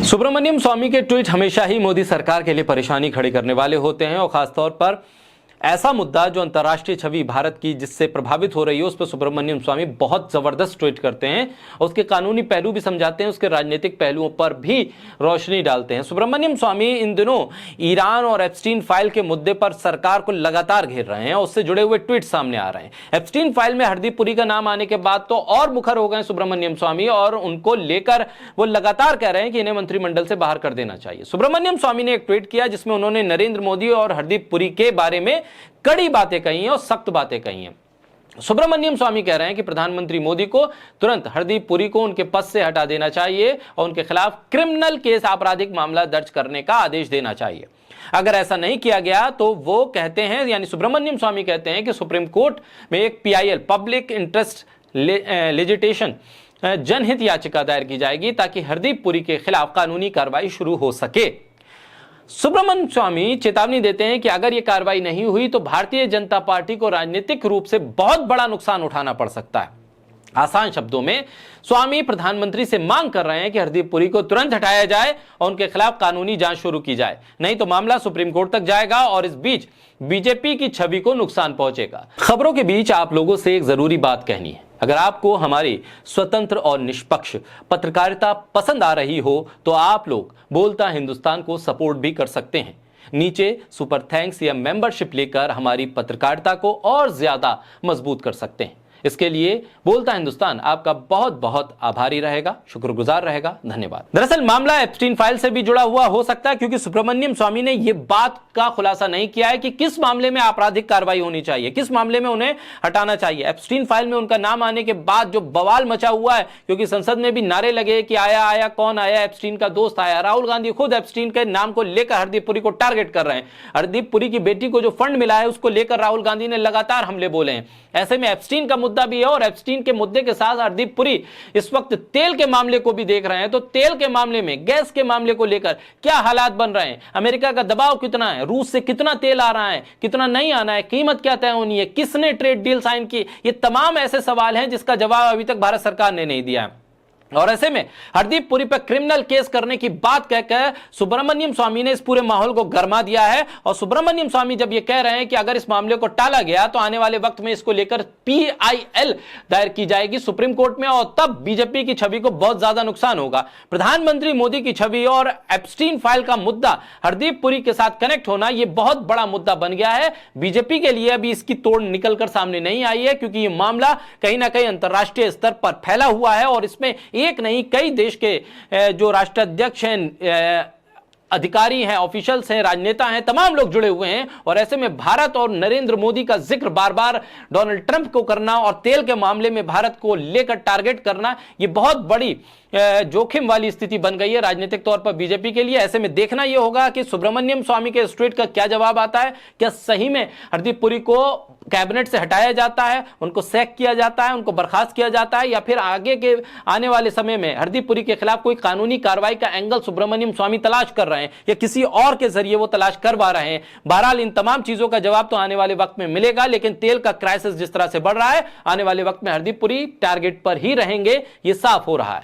सुब्रमण्यम स्वामी के ट्वीट हमेशा ही मोदी सरकार के लिए परेशानी खड़ी करने वाले होते हैं और खासतौर पर ऐसा मुद्दा जो अंतर्राष्ट्रीय छवि भारत की जिससे प्रभावित हो रही है उस पर सुब्रमण्यम स्वामी बहुत जबरदस्त ट्वीट करते हैं। उसके कानूनी पहलू भी समझाते हैं, उसके राजनीतिक पहलुओं पर भी रोशनी डालते हैं। सुब्रमण्यम स्वामी इन दिनों ईरान और एप्स्टीन फाइल के मुद्दे पर सरकार को लगातार घेर रहे हैं, उससे जुड़े हुए ट्वीट सामने आ रहे हैं। एप्स्टीन फाइल में हरदीप पुरी का नाम आने के बाद तो और मुखर हो गए सुब्रमण्यम स्वामी और उनको लेकर वो लगातार कह रहे हैं कि इन्हें मंत्रिमंडल से बाहर कर देना चाहिए। सुब्रमण्यम स्वामी ने एक ट्वीट किया जिसमें उन्होंने नरेंद्र मोदी और हरदीप पुरी के बारे में कड़ी बातें कही हैं और सख्त बातें कही हैं। सुब्रमण्यम स्वामी कह रहे हैं कि प्रधानमंत्री मोदी को तुरंत हरदीप पुरी को उनके पद से हटा देना चाहिए और उनके खिलाफ क्रिमिनल केस आपराधिक मामला दर्ज करने का आदेश देना चाहिए। अगर ऐसा नहीं किया गया तो वो कहते हैं, यानी सुब्रमण्यम स्वामी कहते हैं कि सुप्रीम कोर्ट में एक PIL पब्लिक इंटरेस्ट लेजिटेशन जनहित याचिका दायर की जाएगी ताकि हरदीप पुरी के खिलाफ कानूनी कार्रवाई शुरू हो सके। सुब्रमण्यम स्वामी चेतावनी देते हैं कि अगर यह कार्रवाई नहीं हुई तो भारतीय जनता पार्टी को राजनीतिक रूप से बहुत बड़ा नुकसान उठाना पड़ सकता है। आसान शब्दों में स्वामी प्रधानमंत्री से मांग कर रहे हैं कि हरदीप पुरी को तुरंत हटाया जाए और उनके खिलाफ कानूनी जांच शुरू की जाए, नहीं तो मामला सुप्रीम कोर्ट तक जाएगा और इस बीच बीजेपी की छवि को नुकसान पहुंचेगा। खबरों के बीच आप लोगों से एक जरूरी बात कहनी है। अगर आपको हमारी स्वतंत्र और निष्पक्ष पत्रकारिता पसंद आ रही हो तो आप लोग बोलता हिंदुस्तान को सपोर्ट भी कर सकते हैं। नीचे सुपर थैंक्स या मेंबरशिप लेकर हमारी पत्रकारिता को और ज्यादा मजबूत कर सकते हैं। इसके लिए बोलता हिंदुस्तान आपका बहुत बहुत आभारी रहेगा, शुक्रगुजार रहेगा। धन्यवाद। दरअसल मामला एप्स्टीन फाइल से भी जुड़ा हुआ हो सकता है क्योंकि सुब्रमण्यम स्वामी ने यह बात का खुलासा नहीं किया है कि किस मामले में आपराधिक कार्रवाई होनी चाहिए, किस मामले में उन्हें हटाना चाहिए। एप्स्टीन फाइल में उनका नाम आने के बाद जो बवाल मचा हुआ है, क्योंकि संसद में भी नारे लगे कि आया आया कौन आया, एप्स्टीन का दोस्त आया। राहुल गांधी खुद एप्स्टीन के नाम को लेकर हरदीप पुरी को टारगेट कर रहे हैं। हरदीप पुरी की बेटी को जो फंड मिला है उसको लेकर राहुल गांधी ने लगातार हमले बोले हैं। ऐसे में एप्स्टीन का मुद्दा भी है और एप्स्टीन के मुद्दे के साथ हरदीप पुरी इस वक्त तेल के मामले को भी देख रहे हैं। तो तेल के मामले में, गैस के मामले को लेकर क्या हालात बन रहे हैं, अमेरिका का दबाव कितना है, रूस से कितना तेल आ रहा है, कितना नहीं आना है, कीमत क्या तय होनी है, किसने ट्रेड डील साइन की, ये तमाम ऐसे सवाल हैं जिसका जवाब अभी तक भारत सरकार ने नहीं दिया है। और ऐसे में हरदीप पुरी पर क्रिमिनल केस करने की बात कहकर सुब्रमण्यम स्वामी ने इस पूरे माहौल को गरमा दिया है। और सुब्रमण्यम स्वामी जब ये कह रहे हैं कि अगर इस मामले को टाला गया तो आने वाले वक्त में इसको लेकर PIL दायर की जाएगी सुप्रीम कोर्ट में और तब बीजेपी की छवि को बहुत ज्यादा नुकसान होगा। प्रधानमंत्री मोदी की छवि और एप्स्टीन फाइल का मुद्दा हरदीप पुरी के साथ कनेक्ट होना यह बहुत बड़ा मुद्दा बन गया है। बीजेपी के लिए अभी इसकी तोड़ निकलकर सामने नहीं आई है क्योंकि यह मामला कहीं ना कहीं अंतर्राष्ट्रीय स्तर पर फैला हुआ है और इसमें एक नहीं कई देश के जो राष्ट्राध्यक्ष हैं, अधिकारी हैं, ऑफिशियल्स हैं, राजनेता हैं, तमाम लोग जुड़े हुए हैं। और ऐसे में भारत और नरेंद्र मोदी का जिक्र बार बार डोनाल्ड ट्रंप को करना और तेल के मामले में भारत को लेकर टारगेट करना, यह बहुत बड़ी जोखिम वाली स्थिति बन गई है राजनीतिक तौर पर बीजेपी के लिए। ऐसे में देखना यह होगा कि सुब्रमण्यम स्वामी के इस ट्वीट का क्या जवाब आता है। क्या सही में हरदीप पुरी को कैबिनेट से हटाया जाता है, उनको सैक किया जाता है, उनको बर्खास्त किया जाता है, या फिर आगे के आने वाले समय में हरदीप पुरी के खिलाफ कोई कानूनी कार्रवाई का एंगल सुब्रमण्यम स्वामी तलाश कर रहे हैं या किसी और के जरिए वो तलाश करवा रहे हैं। बहरहाल इन तमाम चीजों का जवाब तो आने वाले वक्त में मिलेगा, लेकिन तेल का क्राइसिस जिस तरह से बढ़ रहा है, आने वाले वक्त में हरदीप पुरी टारगेट पर ही रहेंगे, ये साफ हो रहा है।